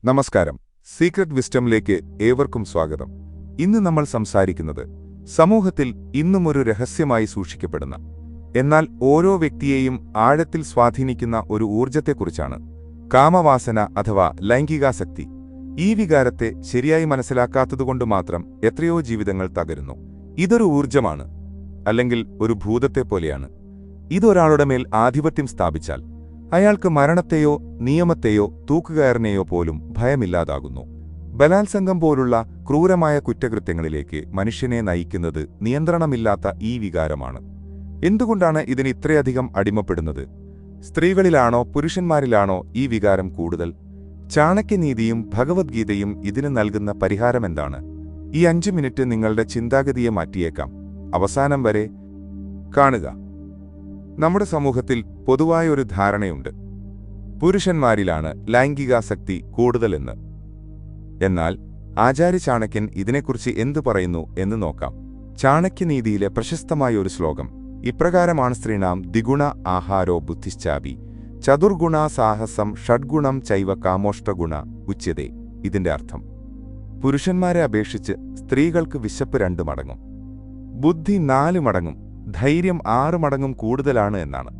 നമസ്കാരം. സീക്രട്ട് വിസ്ഡമിലേക്ക് ഏവർക്കും സ്വാഗതം. ഇന്ന് നമ്മൾ സംസാരിക്കുന്നത് സമൂഹത്തിൽ ഇന്നും ഒരു രഹസ്യമായി സൂക്ഷിക്കപ്പെടുന്ന, എന്നാൽ ഓരോ വ്യക്തിയെയും ആഴത്തിൽ സ്വാധീനിക്കുന്ന ഒരു ഊർജ്ജത്തെക്കുറിച്ചാണ്. കാമവാസന അഥവാ ലൈംഗികാസക്തി. ഈ വികാരത്തെ ശരിയായി മനസ്സിലാക്കാത്തതുകൊണ്ട് മാത്രം എത്രയോ ജീവിതങ്ങൾ തകരുന്നു. ഇതൊരു ഊർജ്ജമാണ്, അല്ലെങ്കിൽ ഒരു ഭൂതത്തെപ്പോലെയാണ്. ഇതൊരാളുടെ മേൽ ആധിപത്യം സ്ഥാപിച്ചാൽ അയാൾക്ക് മരണത്തെയോ നിയമത്തെയോ തൂക്കുകയറിനെയോ പോലും ഭയമില്ലാതാകുന്നു. ബലാത്സംഗം പോലുള്ള ക്രൂരമായ കുറ്റകൃത്യങ്ങളിലേക്ക് മനുഷ്യനെ നയിക്കുന്നത് നിയന്ത്രണമില്ലാത്ത ഈ വികാരമാണ്. എന്തുകൊണ്ടാണ് ഇതിന് ഇത്രയധികം അടിമപ്പെടുന്നത്? സ്ത്രീകളിലാണോ പുരുഷന്മാരിലാണോ ഈ വികാരം കൂടുതൽ? ചാണക്യനീതിയും ഭഗവത്ഗീതയും ഇതിന് നൽകുന്ന പരിഹാരമെന്താണ്? ഈ 5 മിനിറ്റ് നിങ്ങളുടെ ചിന്താഗതിയെ മാറ്റിയേക്കാം. അവസാനം വരെ കാണുക. നമ്മുടെ സമൂഹത്തിൽ പൊതുവായ ഒരു ധാരണയുണ്ട്, പുരുഷന്മാരിലാണ് ലൈംഗികാസക്തി കൂടുതലെന്ന്. എന്നാൽ ആചാര്യ ചാണക്യൻ ഇതിനെക്കുറിച്ച് എന്തു പറയുന്നു എന്ന് നോക്കാം. ചാണക്യനീതിയിലെ പ്രശസ്തമായ ഒരു ശ്ലോകം ഇപ്രകാരമാണ്: സ്ത്രീണാം ദ്വിഗുണ ആഹാരോ ബുദ്ധിശ്ചാപി ചതുർഗുണ സാഹസം ഷഡ്ഗുണം ചൈവ കാമോഷ്ടഗുണ ഉച്യതേ. ഇതിന്റെ അർത്ഥം, പുരുഷന്മാരെ അപേക്ഷിച്ച് സ്ത്രീകൾക്ക് വിശപ്പ് 2 മടങ്ങും, ബുദ്ധി 4 മടങ്ങും, ധൈര്യം 6 മടങ്ങും കൂടുതലാണ് എന്നാണ്.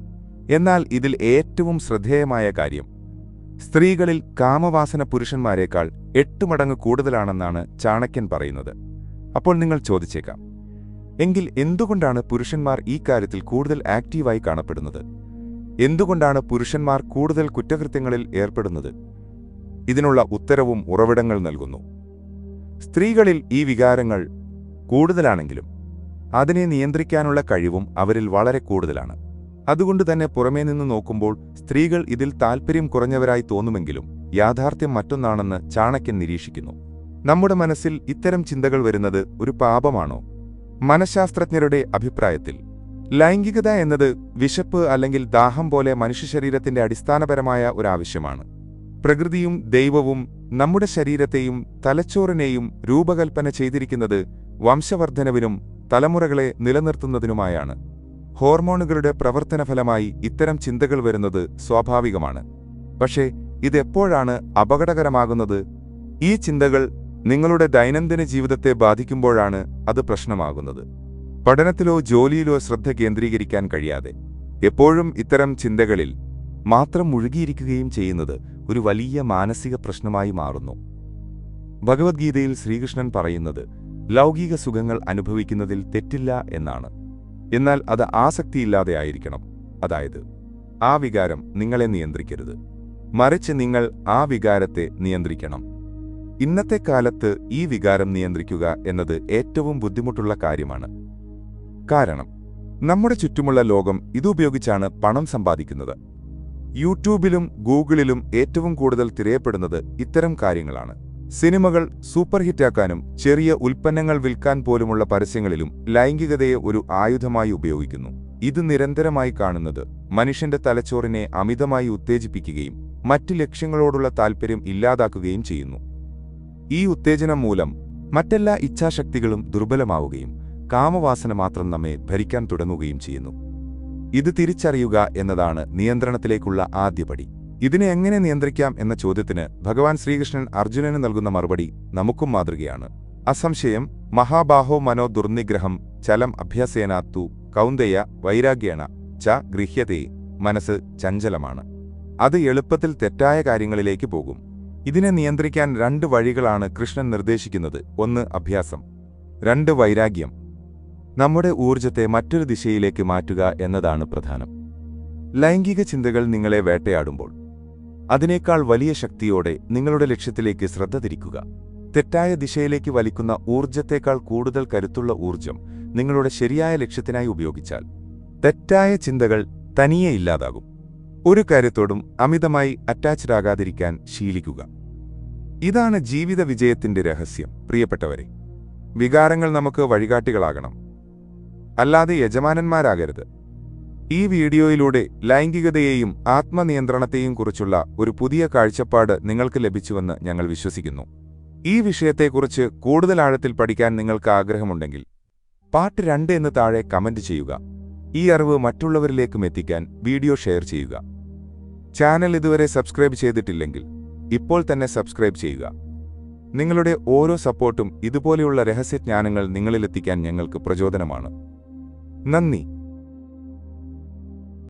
എന്നാൽ ഇതിൽ ഏറ്റവും ശ്രദ്ധേയമായ കാര്യം, സ്ത്രീകളിൽ കാമവാസന പുരുഷന്മാരെക്കാൾ 8 മടങ്ങ് കൂടുതലാണെന്നാണ് ചാണക്യൻ പറയുന്നത്. അപ്പോൾ നിങ്ങൾ ചോദിച്ചേക്കാം, എങ്കിൽ എന്തുകൊണ്ടാണ് പുരുഷന്മാർ ഈ കാര്യത്തിൽ കൂടുതൽ ആക്റ്റീവായി കാണപ്പെടുന്നത്? എന്തുകൊണ്ടാണ് പുരുഷന്മാർ കൂടുതൽ കുറ്റകൃത്യങ്ങളിൽ ഏർപ്പെടുന്നത്? ഇതിനുള്ള ഉത്തരവും ഉറവിടങ്ങൾ നൽകുന്നു. സ്ത്രീകളിൽ ഈ വികാരങ്ങൾ കൂടുതലാണെങ്കിലും അതിനെ നിയന്ത്രിക്കാനുള്ള കഴിവും അവരിൽ വളരെ കൂടുതലാണ്. അതുകൊണ്ടുതന്നെ പുറമേ നിന്ന് നോക്കുമ്പോൾ സ്ത്രീകൾ ഇതിൽ താൽപ്പര്യം കുറഞ്ഞവരായി തോന്നുമെങ്കിലും യാഥാർത്ഥ്യം മറ്റൊന്നാണെന്ന് ചാണക്യൻ നിരീക്ഷിക്കുന്നു. നമ്മുടെ മനസ്സിൽ ഇത്തരം ചിന്തകൾ വരുന്നത് ഒരു പാപമാണോ? മനഃശാസ്ത്രജ്ഞരുടെ അഭിപ്രായത്തിൽ ലൈംഗികത എന്നത് വിശപ്പ് അല്ലെങ്കിൽ ദാഹം പോലെ മനുഷ്യശരീരത്തിന്റെ അടിസ്ഥാനപരമായ ഒരാവശ്യമാണ്. പ്രകൃതിയും ദൈവവും നമ്മുടെ ശരീരത്തെയും തലച്ചോറിനെയും രൂപകൽപ്പന ചെയ്തിരിക്കുന്നത് വംശവർദ്ധനവിനും തലമുറകളെ നിലനിർത്തുന്നതിനുമായാണ്. ഹോർമോണുകളുടെ പ്രവർത്തനഫലമായി ഇത്തരം ചിന്തകൾ വരുന്നത് സ്വാഭാവികമാണ്. പക്ഷേ ഇതെപ്പോഴാണ് അപകടകരമാകുന്നത്? ഈ ചിന്തകൾ നിങ്ങളുടെ ദൈനംദിന ജീവിതത്തെ ബാധിക്കുമ്പോഴാണ് അത് പ്രശ്നമാകുന്നത്. പഠനത്തിലോ ജോലിയിലോ ശ്രദ്ധ കേന്ദ്രീകരിക്കാൻ കഴിയാതെ എപ്പോഴും ഇത്തരം ചിന്തകളിൽ മാത്രം മുഴുകിയിരിക്കുകയും ചെയ്യുന്നത് ഒരു വലിയ മാനസിക പ്രശ്നമായി മാറുന്നു. ഭഗവത്ഗീതയിൽ ശ്രീകൃഷ്ണൻ പറയുന്നത് ലൗകിക സുഖങ്ങൾ അനുഭവിക്കുന്നതിൽ തെറ്റില്ല എന്നാണ്. എന്നാൽ അത് ആസക്തിയില്ലാതെ ആയിരിക്കണം. അതായത് ആ വികാരം നിങ്ങളെ നിയന്ത്രിക്കരുത്, മറിച്ച് നിങ്ങൾ ആ വികാരത്തെ നിയന്ത്രിക്കണം. ഇന്നത്തെ കാലത്ത് ഈ വികാരം നിയന്ത്രിക്കുക എന്നത് ഏറ്റവും ബുദ്ധിമുട്ടുള്ള കാര്യമാണ്. കാരണം നമ്മുടെ ചുറ്റുമുള്ള ലോകം ഇതുപയോഗിച്ചാണ് പണം സമ്പാദിക്കുന്നത്. യൂട്യൂബിലും ഗൂഗിളിലും ഏറ്റവും കൂടുതൽ തിരയപ്പെടുന്നത് ഇത്തരം കാര്യങ്ങളാണ്. സിനിമകൾ സൂപ്പർ ഹിറ്റാക്കാനും ചെറിയ ഉൽപ്പന്നങ്ങൾ വിൽക്കാൻ പോലുമുള്ള പരസ്യങ്ങളിലും ലൈംഗികതയെ ഒരു ആയുധമായി ഉപയോഗിക്കുന്നു. ഇത് നിരന്തരമായി കാണുന്നത് മനുഷ്യന്റെ തലച്ചോറിനെ അമിതമായി ഉത്തേജിപ്പിക്കുകയും മറ്റ് ലക്ഷ്യങ്ങളോടുള്ള താൽപ്പര്യം ഇല്ലാതാക്കുകയും ചെയ്യുന്നു. ഈ ഉത്തേജനം മൂലം മറ്റെല്ലാ ഇച്ഛാശക്തികളും ദുർബലമാവുകയും കാമവാസന മാത്രം നമ്മെ ഭരിക്കാൻ തുടങ്ങുകയും ചെയ്യുന്നു. ഇത് തിരിച്ചറിയുക എന്നതാണ് നിയന്ത്രണത്തിലേക്കുള്ള ആദ്യപടി. ഇതിനെ എങ്ങനെ നിയന്ത്രിക്കാം എന്ന ചോദ്യത്തിന് ഭഗവാൻ ശ്രീകൃഷ്ണൻ അർജുനന് നൽകുന്ന മറുപടി നമുക്കും മാതൃകയാണ്. അസംശയം മഹാബാഹോ മനോ ദുർനിഗ്രഹം ചലം അഭ്യാസേനാത്തു കൗന്ദയ വൈരാഗ്യേണ ച ഗൃഹ്യതേ. മനസ്സ് ചഞ്ചലമാണ്, അത് എളുപ്പത്തിൽ തെറ്റായ കാര്യങ്ങളിലേക്ക് പോകും. ഇതിനെ നിയന്ത്രിക്കാൻ 2 വഴികളാണ് കൃഷ്ണൻ നിർദ്ദേശിക്കുന്നത്. 1 അഭ്യാസം, 2 വൈരാഗ്യം. നമ്മുടെ ഊർജ്ജത്തെ മറ്റൊരു ദിശയിലേക്ക് മാറ്റുക എന്നതാണ് പ്രധാനം. ലൈംഗിക ചിന്തകൾ നിങ്ങളെ വേട്ടയാടുമ്പോൾ അതിനേക്കാൾ വലിയ ശക്തിയോടെ നിങ്ങളുടെ ലക്ഷ്യത്തിലേക്ക് ശ്രദ്ധ തിരിക്കുക. തെറ്റായ ദിശയിലേക്ക് വലിക്കുന്ന ഊർജ്ജത്തേക്കാൾ കൂടുതൽ കരുത്തുള്ള ഊർജ്ജം നിങ്ങളുടെ ശരിയായ ലക്ഷ്യത്തിനായി ഉപയോഗിച്ചാൽ തെറ്റായ ചിന്തകൾ തനിയെ ഇല്ലാതാകും. ഒരു കാര്യത്തോടും അമിതമായി അറ്റാച്ച്ഡ് ആകാതിരിക്കാൻ ശീലിക്കുക. ഇതാണ് ജീവിത വിജയത്തിന്റെ രഹസ്യം. പ്രിയപ്പെട്ടവരെ, വികാരങ്ങൾ നമുക്ക് വഴികാട്ടികളാകണം, അല്ലാതെ യജമാനന്മാരാകരുത്. ഈ വീഡിയോയിലൂടെ ലൈംഗികതയെയും ആത്മനിയന്ത്രണത്തെയും കുറിച്ചുള്ള ഒരു പുതിയ കാഴ്ചപ്പാട് നിങ്ങൾക്ക് ലഭിച്ചുവെന്ന് ഞങ്ങൾ വിശ്വസിക്കുന്നു. ഈ വിഷയത്തെക്കുറിച്ച് കൂടുതൽ ആഴത്തിൽ പഠിക്കാൻ നിങ്ങൾക്ക് ആഗ്രഹമുണ്ടെങ്കിൽ പാർട്ട് 2 എന്ന് താഴെ കമന്റ് ചെയ്യുക. ഈ അറിവ് മറ്റുള്ളവരിലേക്കും എത്തിക്കാൻ വീഡിയോ ഷെയർ ചെയ്യുക. ചാനൽ ഇതുവരെ സബ്സ്ക്രൈബ് ചെയ്തിട്ടില്ലെങ്കിൽ ഇപ്പോൾ തന്നെ സബ്സ്ക്രൈബ് ചെയ്യുക. നിങ്ങളുടെ ഓരോ സപ്പോർട്ടും ഇതുപോലെയുള്ള രഹസ്യജ്ഞാനങ്ങൾ നിങ്ങളിലെത്തിക്കാൻ ഞങ്ങൾക്ക് പ്രചോദനമാണ്. നന്ദി.